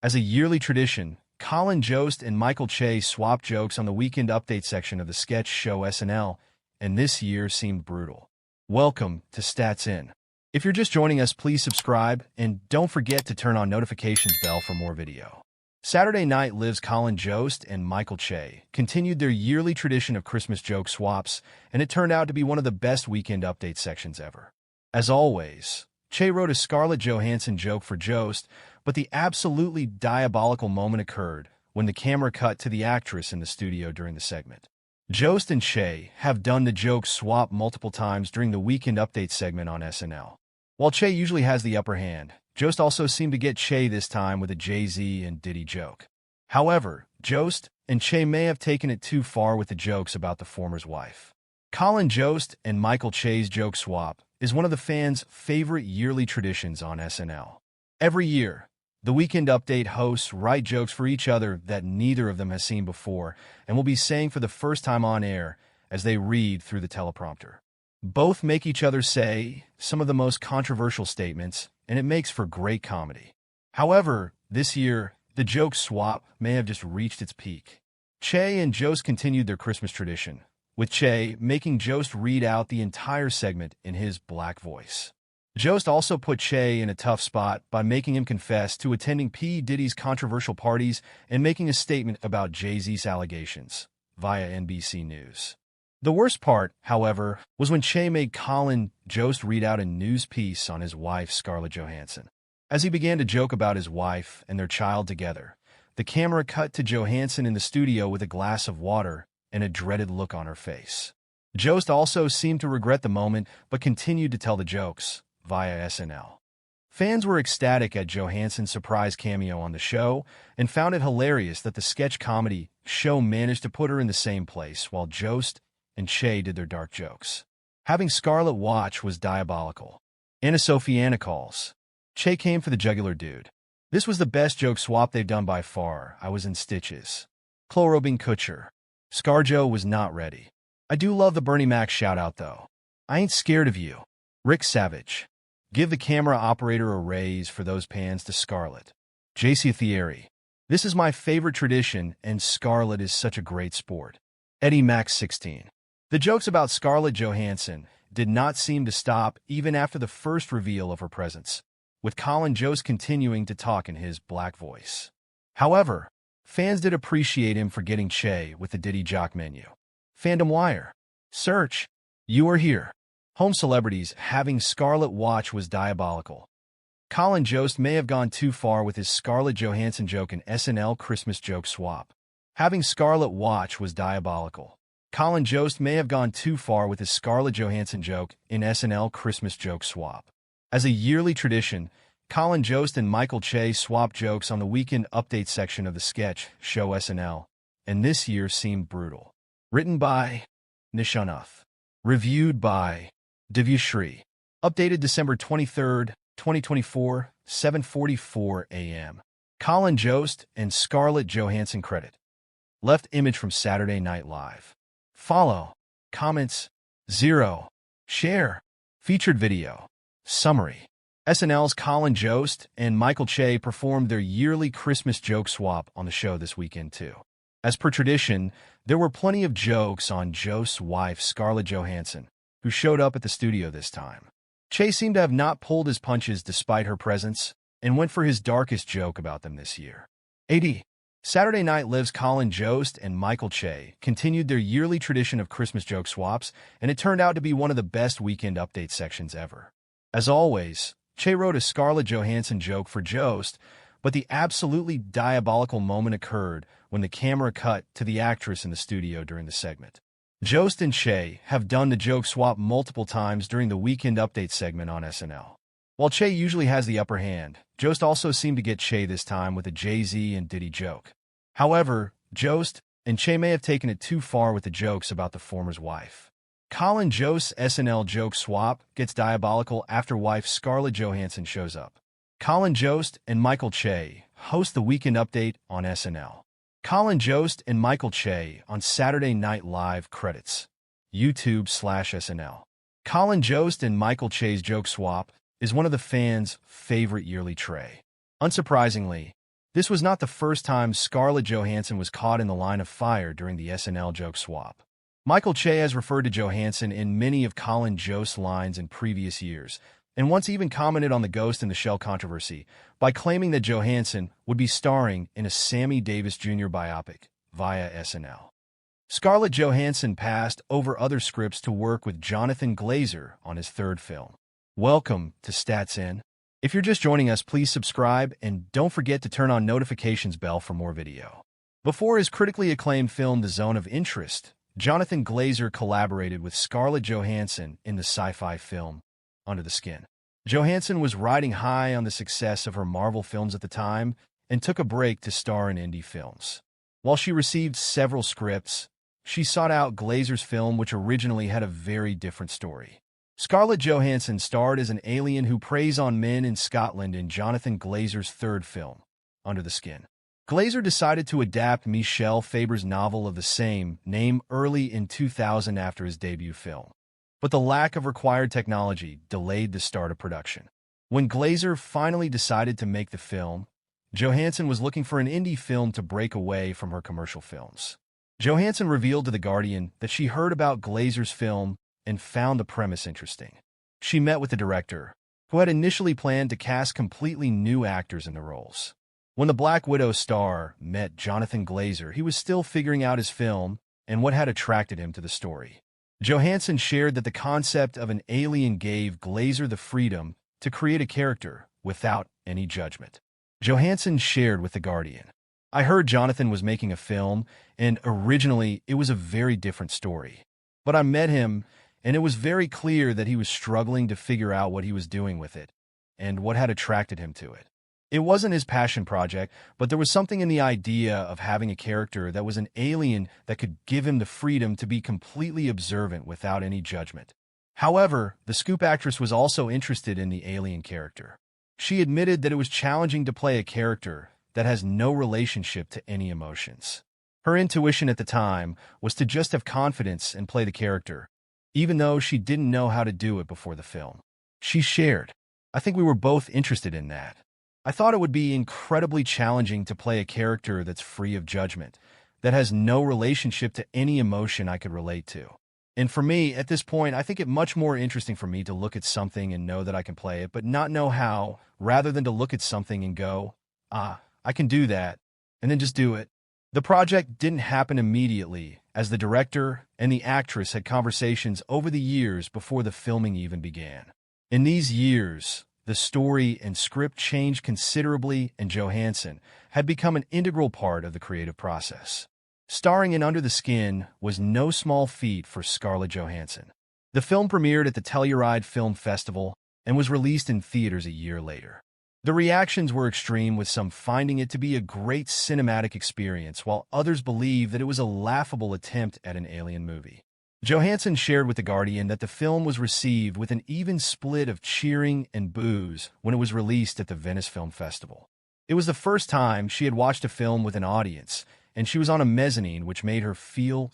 As a yearly tradition, Colin, Jost, and Michael Che swapped jokes on the weekend update section of the sketch show SNL, and this year seemed brutal. Welcome to Stats In. If you're just joining us, please subscribe, and don't forget to turn on notifications bell for more video. Saturday Night Live's Colin Jost and Michael Che continued their yearly tradition of Christmas joke swaps, and it turned out to be one of the best weekend update sections ever. As always, Che wrote a Scarlett Johansson joke for Jost, but the absolutely diabolical moment occurred when the camera cut to the actress in the studio during the segment. Jost and Che have done the joke swap multiple times during the weekend update segment on SNL. While Che usually has the upper hand, Jost also seemed to get Che this time with a Jay-Z and Diddy joke. However, Jost and Che may have taken it too far with the jokes about the former's wife. Colin Jost and Michael Che's joke swap is one of the fans' favorite yearly traditions on SNL. Every year, the Weekend Update hosts write jokes for each other that neither of them has seen before and will be saying for the first time on air as they read through the teleprompter. Both make each other say some of the most controversial statements, and it makes for great comedy. However, this year, the joke swap may have just reached its peak. Che and Jost continued their Christmas tradition, with Che making Jost read out the entire segment in his black voice. Jost also put Che in a tough spot by making him confess to attending P. Diddy's controversial parties and making a statement about Jay-Z's allegations via NBC News. The worst part, however, was when Che made Colin Jost read out a news piece on his wife, Scarlett Johansson. As he began to joke about his wife and their child together, the camera cut to Johansson in the studio with a glass of water and a dreaded look on her face. Jost also seemed to regret the moment but continued to tell the jokes via SNL. Fans were ecstatic at Johansson's surprise cameo on the show and found it hilarious that the sketch comedy show managed to put her in the same place while Jost and Che did their dark jokes. Having Scarlett watch was diabolical. Anna Sophiana calls. Che came for the jugular dude. This was the best joke swap they've done by far. I was in stitches. Chlorobin Kutcher. Scarjo was not ready. I do love the Bernie Mac shout-out, though. I ain't scared of you. Rick Savage. Give the camera operator a raise for those pans to Scarlett. JC Thierry. This is my favorite tradition, and Scarlett is such a great sport. Eddie Max 16. The jokes about Scarlett Johansson did not seem to stop even after the first reveal of her presence, with Colin Jost continuing to talk in his black voice. However, fans did appreciate him for getting Che with the Diddy jock menu. Fandom Wire. Search. You are here. Home celebrities having Scarlett watch was diabolical. Colin Jost may have gone too far with his Scarlett Johansson joke in SNL Christmas joke swap. Having Scarlett watch was diabolical. Colin Jost may have gone too far with his Scarlett Johansson joke in SNL Christmas joke swap. As a yearly tradition, Colin Jost and Michael Che swapped jokes on the weekend update section of the sketch show SNL, and this year seemed brutal. Written by Nishanuth. Reviewed by Divyashri. Updated December 23, 2024, 7:44 a.m. Colin Jost and Scarlett Johansson credit. Left image from Saturday Night Live. Follow. Comments. 0. Share. Featured video. Summary. SNL's Colin Jost and Michael Che performed their yearly Christmas joke swap on the show this weekend, too. As per tradition, there were plenty of jokes on Jost's wife, Scarlett Johansson, who showed up at the studio this time. Che seemed to have not pulled his punches despite her presence and went for his darkest joke about them this year. AD. Saturday Night Live's Colin Jost and Michael Che continued their yearly tradition of Christmas joke swaps, and it turned out to be one of the best weekend update sections ever. As always, Che wrote a Scarlett Johansson joke for Jost, but the absolutely diabolical moment occurred when the camera cut to the actress in the studio during the segment. Jost and Che have done the joke swap multiple times during the weekend update segment on SNL. While Che usually has the upper hand, Jost also seemed to get Che this time with a Jay-Z and Diddy joke. However, Jost and Che may have taken it too far with the jokes about the former's wife. Colin Jost's SNL joke swap gets diabolical after wife Scarlett Johansson shows up. Colin Jost and Michael Che host the Weekend Update on SNL. Colin Jost and Michael Che on Saturday Night Live credits. YouTube/SNL. Colin Jost and Michael Che's joke swap is one of the fans' favorite yearly tray. Unsurprisingly, This was not the first time Scarlett Johansson was caught in the line of fire during the SNL joke swap. Michael Che has referred to Johansson in many of Colin Jost's lines in previous years, and once even commented on the Ghost in the Shell controversy by claiming that Johansson would be starring in a Sammy Davis Jr. biopic via SNL. Scarlett Johansson passed over other scripts to work with Jonathan Glazer on his third film. Welcome to Stats In. If you're just joining us, please subscribe and don't forget to turn on notifications bell for more video. Before his critically acclaimed film The Zone of Interest, Jonathan Glazer collaborated with Scarlett Johansson in the sci-fi film Under the Skin. Johansson was riding high on the success of her Marvel films at the time and took a break to star in indie films. While she received several scripts, she sought out Glazer's film, which originally had a very different story. Scarlett Johansson starred as an alien who preys on men in Scotland in Jonathan Glazer's third film, Under the Skin. Glazer decided to adapt Michel Faber's novel of the same name early in 2000 after his debut film. But the lack of required technology delayed the start of production. When Glazer finally decided to make the film, Johansson was looking for an indie film to break away from her commercial films. Johansson revealed to The Guardian that she heard about Glazer's film and found the premise interesting. She met with the director, who had initially planned to cast completely new actors in the roles. When the Black Widow star met Jonathan Glazer, he was still figuring out his film and what had attracted him to the story. Johansson shared that the concept of an alien gave Glazer the freedom to create a character without any judgment. Johansson shared with The Guardian, "I heard Jonathan was making a film, and originally it was a very different story. But I met him, and it was very clear that he was struggling to figure out what he was doing with it, and what had attracted him to it. It wasn't his passion project, but there was something in the idea of having a character that was an alien that could give him the freedom to be completely observant without any judgment." However, the Scoop actress was also interested in the alien character. She admitted that it was challenging to play a character that has no relationship to any emotions. Her intuition at the time was to just have confidence and play the character, even though she didn't know how to do it before the film. She shared, "I think we were both interested in that. I thought it would be incredibly challenging to play a character that's free of judgment, that has no relationship to any emotion I could relate to. And for me, at this point, I think it much more interesting for me to look at something and know that I can play it, but not know how, rather than to look at something and go, I can do that, and then just do it." The project didn't happen immediately, as the director and the actress had conversations over the years before the filming even began. In these years, the story and script changed considerably, and Johansson had become an integral part of the creative process. Starring in Under the Skin was no small feat for Scarlett Johansson. The film premiered at the Telluride Film Festival and was released in theaters a year later. The reactions were extreme, with some finding it to be a great cinematic experience, while others believed that it was a laughable attempt at an alien movie. Johansson shared with The Guardian that the film was received with an even split of cheering and boos when it was released at the Venice Film Festival. It was the first time she had watched a film with an audience, and she was on a mezzanine, which made her feel